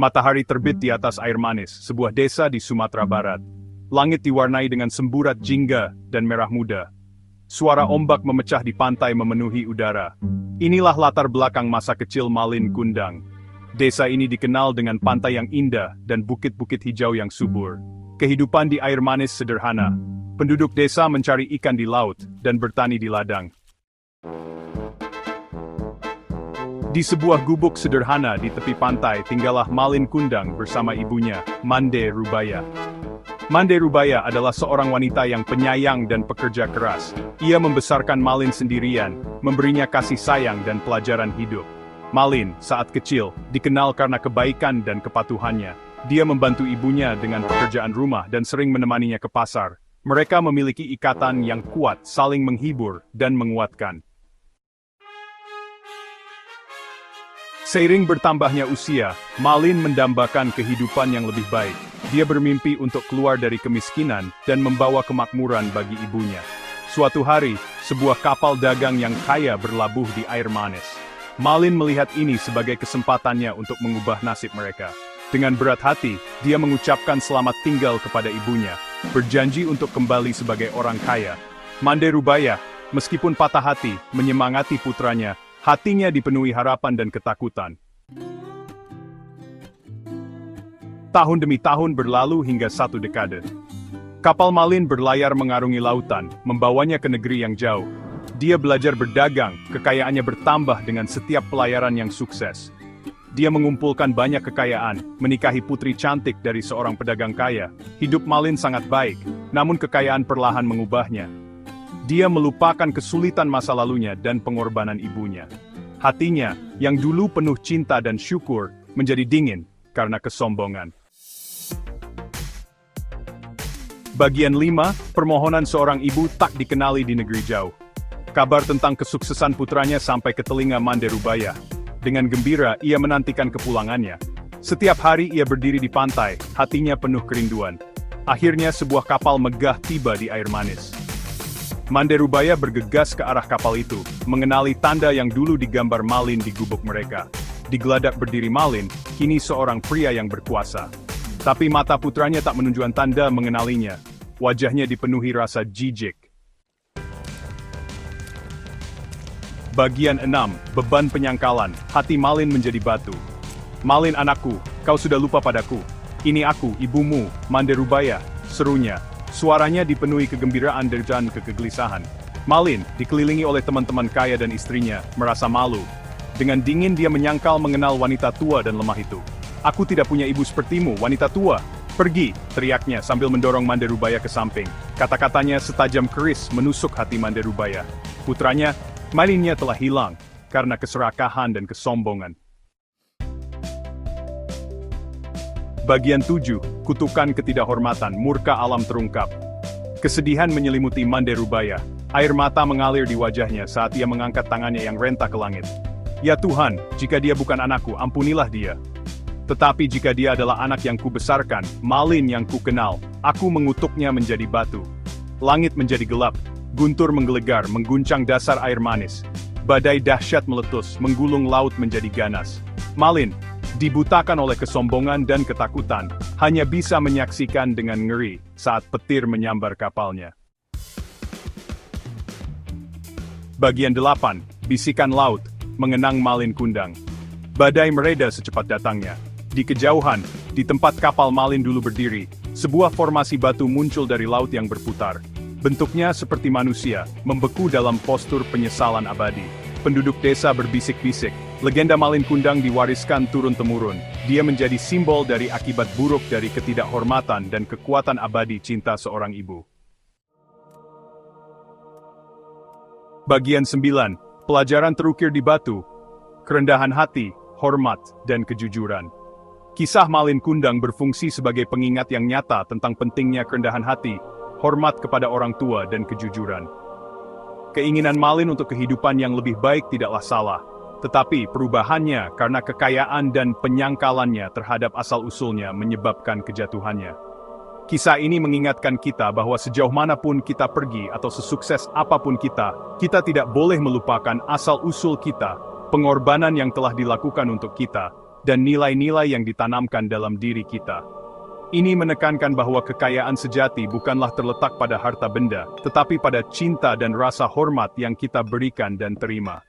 Matahari terbit di atas air manis, sebuah desa di Sumatera Barat. Langit diwarnai dengan semburat jingga dan merah muda. Suara ombak memecah di pantai memenuhi udara. Inilah latar belakang masa kecil Malin Kundang. Desa ini dikenal dengan pantai yang indah dan bukit-bukit hijau yang subur. Kehidupan di air manis sederhana. Penduduk desa mencari ikan di laut dan bertani di ladang. Di sebuah gubuk sederhana di tepi pantai tinggallah Malin Kundang bersama ibunya, Mande Rubaya. Mande Rubaya adalah seorang wanita yang penyayang dan pekerja keras. Ia membesarkan Malin sendirian, memberinya kasih sayang dan pelajaran hidup. Malin, saat kecil, dikenal karena kebaikan dan kepatuhannya. Dia membantu ibunya dengan pekerjaan rumah dan sering menemaninya ke pasar. Mereka memiliki ikatan yang kuat, saling menghibur dan menguatkan. Seiring bertambahnya usia, Malin mendambakan kehidupan yang lebih baik. Dia bermimpi untuk keluar dari kemiskinan dan membawa kemakmuran bagi ibunya. Suatu hari, sebuah kapal dagang yang kaya berlabuh di air manis. Malin melihat ini sebagai kesempatannya untuk mengubah nasib mereka. Dengan berat hati, dia mengucapkan selamat tinggal kepada ibunya, berjanji untuk kembali sebagai orang kaya. Mande Rubaya, meskipun patah hati, menyemangati putranya. Hatinya dipenuhi harapan dan ketakutan. Tahun demi tahun berlalu hingga 1 dekade. Kapal Malin berlayar mengarungi lautan, membawanya ke negeri yang jauh. Dia belajar berdagang, kekayaannya bertambah dengan setiap pelayaran yang sukses. Dia mengumpulkan banyak kekayaan, menikahi putri cantik dari seorang pedagang kaya. Hidup Malin sangat baik, namun kekayaan perlahan mengubahnya. Dia melupakan kesulitan masa lalunya dan pengorbanan ibunya. Hatinya, yang dulu penuh cinta dan syukur, menjadi dingin karena kesombongan. Bagian 5, permohonan seorang ibu tak dikenali di negeri jauh. Kabar tentang kesuksesan putranya sampai ke telinga Mande Rubaya. Dengan gembira, ia menantikan kepulangannya. Setiap hari ia berdiri di pantai, hatinya penuh kerinduan. Akhirnya sebuah kapal megah tiba di air manis. Mande Rubaya bergegas ke arah kapal itu, mengenali tanda yang dulu digambar Malin di gubuk mereka. Di geladak berdiri Malin, kini seorang pria yang berkuasa. Tapi mata putranya tak menunjukkan tanda mengenalinya. Wajahnya dipenuhi rasa jijik. Bagian 6, beban penyangkalan. Hati Malin menjadi batu. Malin anakku, kau sudah lupa padaku. Ini aku, ibumu, Mande Rubaya, serunya. Suaranya dipenuhi kegembiraan dan kegelisahan. Malin, dikelilingi oleh teman-teman kaya dan istrinya, merasa malu. Dengan dingin dia menyangkal mengenal wanita tua dan lemah itu. Aku tidak punya ibu sepertimu, wanita tua. Pergi, teriaknya sambil mendorong Mande Rubaya ke samping. Kata-katanya setajam keris menusuk hati Mande Rubaya. Putranya, Malinnya telah hilang, karena keserakahan dan kesombongan. Bagian 7, kutukan ketidakhormatan, murka alam terungkap. Kesedihan menyelimuti Mande Rubaya. Air mata mengalir di wajahnya saat ia mengangkat tangannya yang renta ke langit. Ya Tuhan, jika dia bukan anakku, ampunilah dia. Tetapi jika dia adalah anak yang kubesarkan, Malin yang kukenal, aku mengutuknya menjadi batu. Langit menjadi gelap, guntur menggelegar, mengguncang dasar air manis. Badai dahsyat meletus, menggulung laut menjadi ganas. Malin, dibutakan oleh kesombongan dan ketakutan, hanya bisa menyaksikan dengan ngeri saat petir menyambar kapalnya. Bagian 8, bisikan laut, mengenang Malin Kundang. Badai mereda secepat datangnya. Di kejauhan, di tempat kapal Malin dulu berdiri, sebuah formasi batu muncul dari laut yang berputar. Bentuknya seperti manusia, membeku dalam postur penyesalan abadi. Penduduk desa berbisik-bisik. Legenda Malin Kundang diwariskan turun-temurun. Dia menjadi simbol dari akibat buruk dari ketidakhormatan dan kekuatan abadi cinta seorang ibu. Bagian 9, pelajaran terukir di batu. Kerendahan hati, hormat, dan kejujuran. Kisah Malin Kundang berfungsi sebagai pengingat yang nyata tentang pentingnya kerendahan hati, hormat kepada orang tua, dan kejujuran. Keinginan Malin untuk kehidupan yang lebih baik tidaklah salah, tetapi perubahannya karena kekayaan dan penyangkalannya terhadap asal-usulnya menyebabkan kejatuhannya. Kisah ini mengingatkan kita bahwa sejauh manapun kita pergi atau sesukses apapun kita tidak boleh melupakan asal-usul kita, pengorbanan yang telah dilakukan untuk kita, dan nilai-nilai yang ditanamkan dalam diri kita. Ini menekankan bahwa kekayaan sejati bukanlah terletak pada harta benda, tetapi pada cinta dan rasa hormat yang kita berikan dan terima.